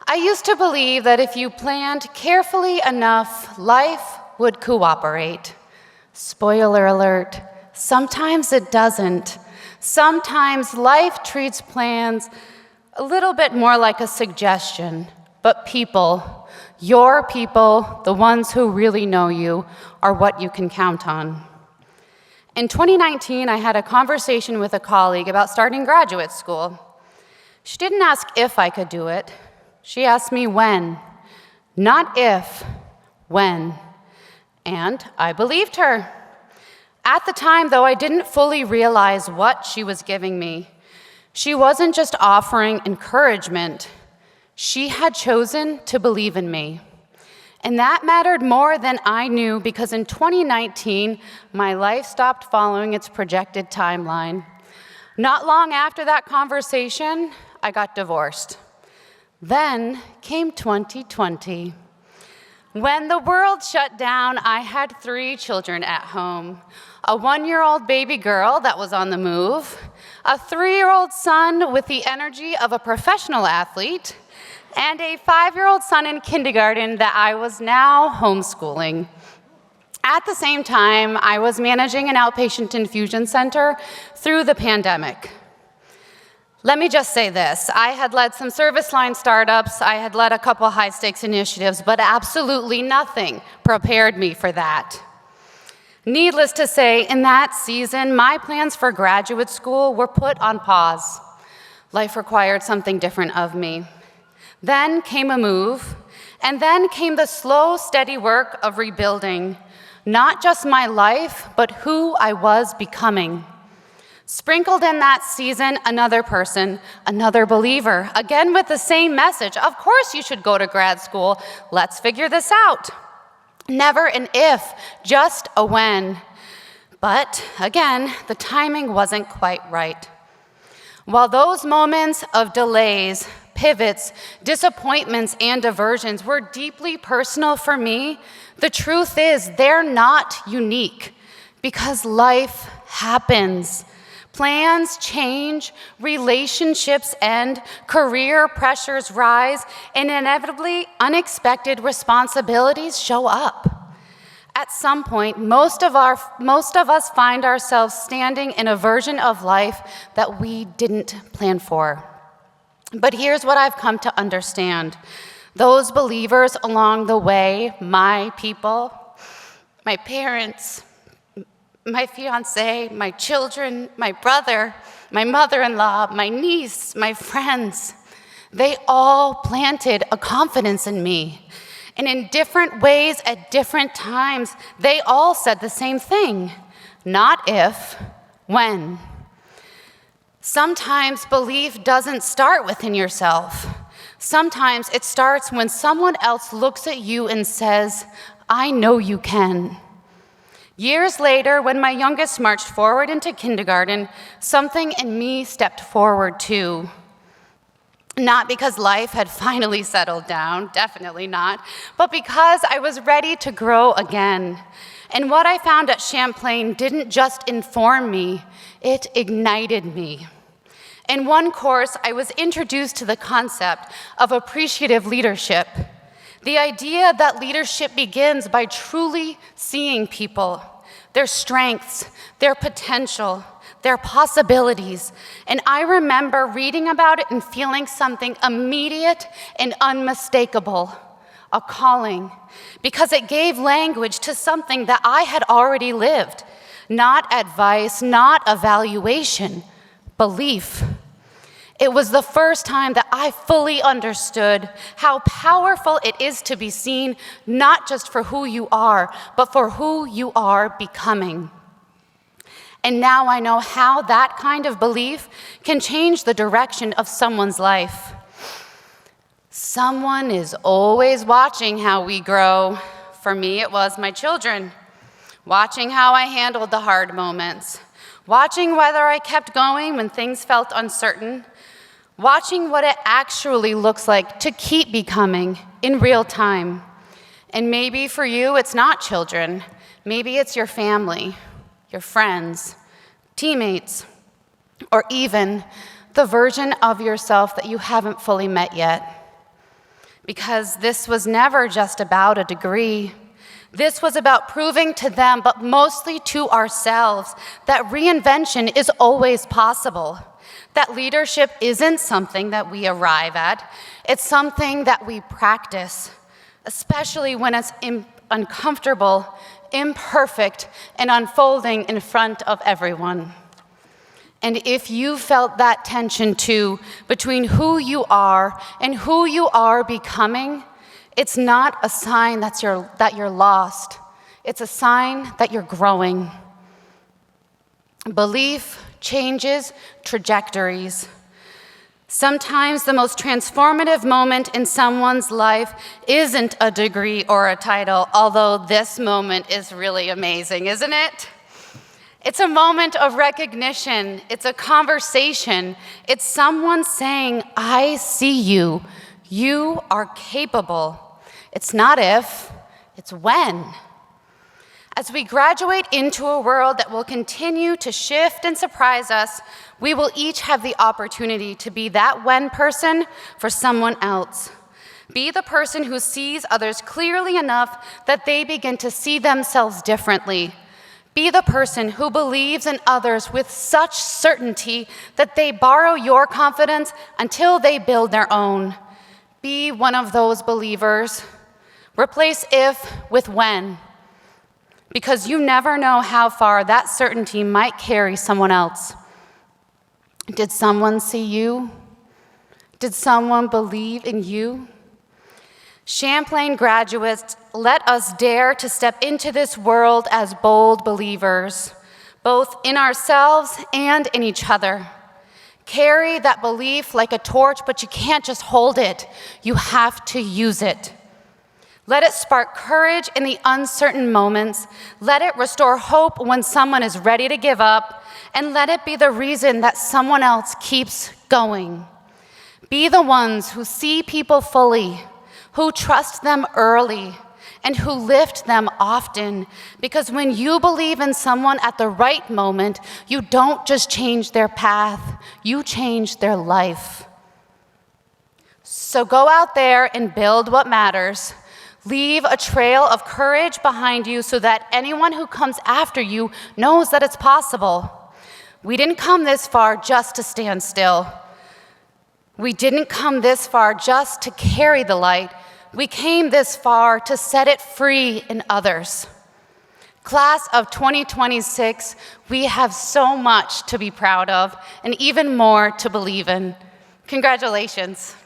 I used to believe that if you planned carefully enough, life would cooperate. Spoiler alert, sometimes it doesn't. Sometimes life treats plans a little bit more like a suggestion, but people, your people, the ones who really know you, are what you can count on. In 2019, I had a conversation with a colleague about starting graduate school. She didn't ask if I could do it. She asked me when. Not if, when. And I believed her. At the time, though, I didn't fully realize what she was giving me. She wasn't just offering encouragement. She had chosen to believe in me. And that mattered more than I knew, because in 2019, my life stopped following its projected timeline. Not long after that conversation, I got divorced. Then came 2020. When the world shut down, I had 3 children at home. A 1-year-old baby girl that was on the move, a 3-year-old son with the energy of a professional athlete, and a 5-year-old son in kindergarten that I was now homeschooling. At the same time, I was managing an outpatient infusion center through the pandemic. Let me just say this, I had led some service line startups, I had led a couple high-stakes initiatives, but absolutely nothing prepared me for that. Needless to say, in that season, my plans for graduate school were put on pause. Life required something different of me. Then came a move, and then came the slow, steady work of rebuilding, not just my life, but who I was becoming. Sprinkled in that season, another person, another believer, again with the same message. Of course you should go to grad school. Let's figure this out. Never an if, just a when. But again, the timing wasn't quite right. While those moments of delays, pivots, disappointments, and diversions were deeply personal for me, the truth is they're not unique, because life happens. Plans change, relationships end, career pressures rise, and inevitably unexpected responsibilities show up. At some point, most of us find ourselves standing in a version of life that we didn't plan for. But here's what I've come to understand. Those believers along the way, my people, my parents, my fiance, my children, my brother, my mother-in-law, my niece, my friends, they all planted a confidence in me. And in different ways at different times, they all said the same thing. Not if, when. Sometimes belief doesn't start within yourself. Sometimes it starts when someone else looks at you and says, I know you can. Years later, when my youngest marched forward into kindergarten, something in me stepped forward too. Not because life had finally settled down, definitely not, but because I was ready to grow again. And what I found at Champlain didn't just inform me, it ignited me. In one course, I was introduced to the concept of appreciative leadership. The idea that leadership begins by truly seeing people, their strengths, their potential, their possibilities. And I remember reading about it and feeling something immediate and unmistakable, a calling, because it gave language to something that I had already lived. Not advice, not evaluation, belief. It was the first time that I fully understood how powerful it is to be seen, not just for who you are, but for who you are becoming. And now I know how that kind of belief can change the direction of someone's life. Someone is always watching how we grow. For me, it was my children, watching how I handled the hard moments, watching whether I kept going when things felt uncertain, watching what it actually looks like to keep becoming in real time. And maybe for you, it's not children. Maybe it's your family, your friends, teammates, or even the version of yourself that you haven't fully met yet. because this was never just about a degree. This was about proving to them, but mostly to ourselves, that reinvention is always possible, that leadership isn't something that we arrive at, it's something that we practice, especially when it's uncomfortable, imperfect, and unfolding in front of everyone. And if you felt that tension too, between who you are and who you are becoming, it's not a sign that you're lost. It's a sign that you're growing. Belief changes trajectories. Sometimes the most transformative moment in someone's life isn't a degree or a title, although this moment is really amazing, isn't it? It's a moment of recognition. It's a conversation. It's someone saying, I see you. You are capable. It's not if, it's when. As we graduate into a world that will continue to shift and surprise us, we will each have the opportunity to be that when person for someone else. Be the person who sees others clearly enough that they begin to see themselves differently. Be the person who believes in others with such certainty that they borrow your confidence until they build their own. Be one of those believers. Replace if with when, because you never know how far that certainty might carry someone else. Did someone see you? Did someone believe in you? Champlain graduates, let us dare to step into this world as bold believers, both in ourselves and in each other. Carry that belief like a torch, but you can't just hold it. You have to use it. Let it spark courage in the uncertain moments. Let it restore hope when someone is ready to give up. And let it be the reason that someone else keeps going. Be the ones who see people fully, who trust them early, and who lift them often. Because when you believe in someone at the right moment, you don't just change their path, you change their life. So go out there and build what matters. Leave a trail of courage behind you so that anyone who comes after you knows that it's possible. We didn't come this far just to stand still. We didn't come this far just to carry the light. We came this far to set it free in others. Class of 2026, we have so much to be proud of and even more to believe in. Congratulations.